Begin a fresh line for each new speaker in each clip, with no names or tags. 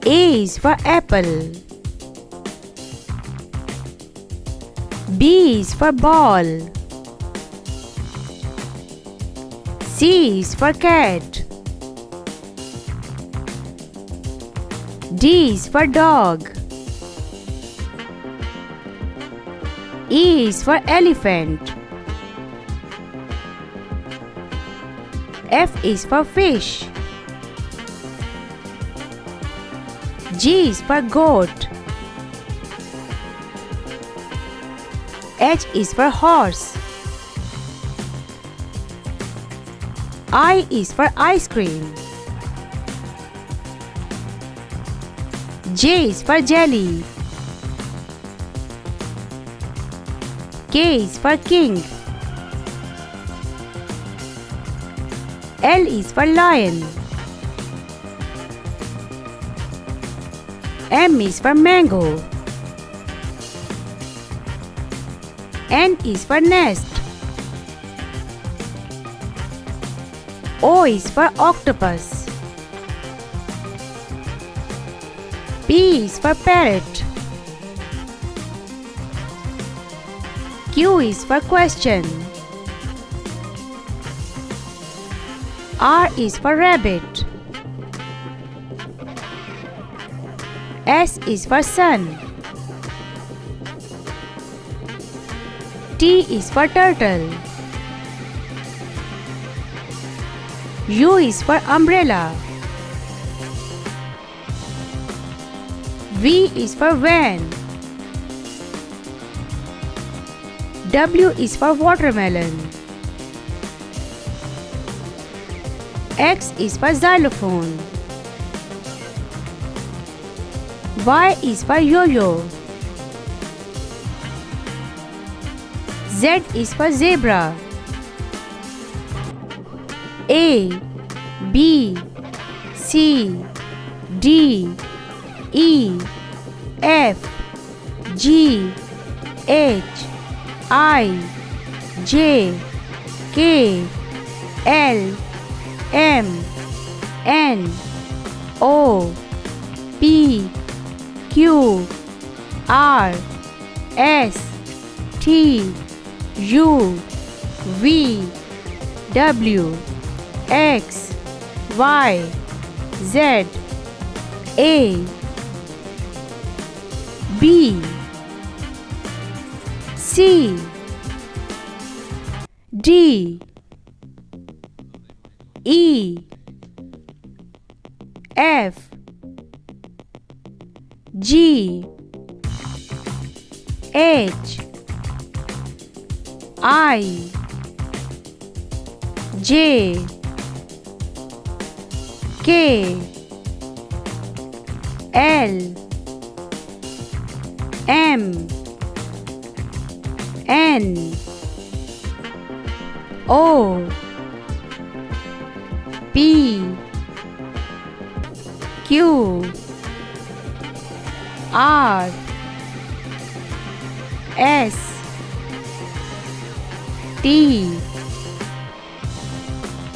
A is for apple. B is for ball. C is for cat. D is for dog. E is for elephant. F is for fish. G is for goat. H is for horse. I is for ice cream. J is for jelly. K is for king. L is for lion. M is for mango. N is for nest. O is for octopus. P is for parrot. Q is for question. R is for rabbit. S is for sun. T is for turtle. U is for umbrella. V is for van. W is for watermelon. X is for xylophone. Y is for yo-yo. Z is for zebra. A, B, C, D, E, F, G, H, I, J, K, L, M, N, O, P, Q, R, S, T, U, V, W, X, Y, Z, A, B, C, D, E, F, G, H, I, J, K, L, M, N, O, P, Q, R, S, T,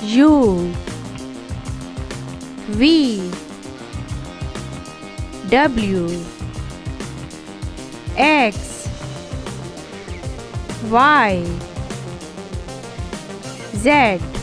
U, V, W, X, Y, Z.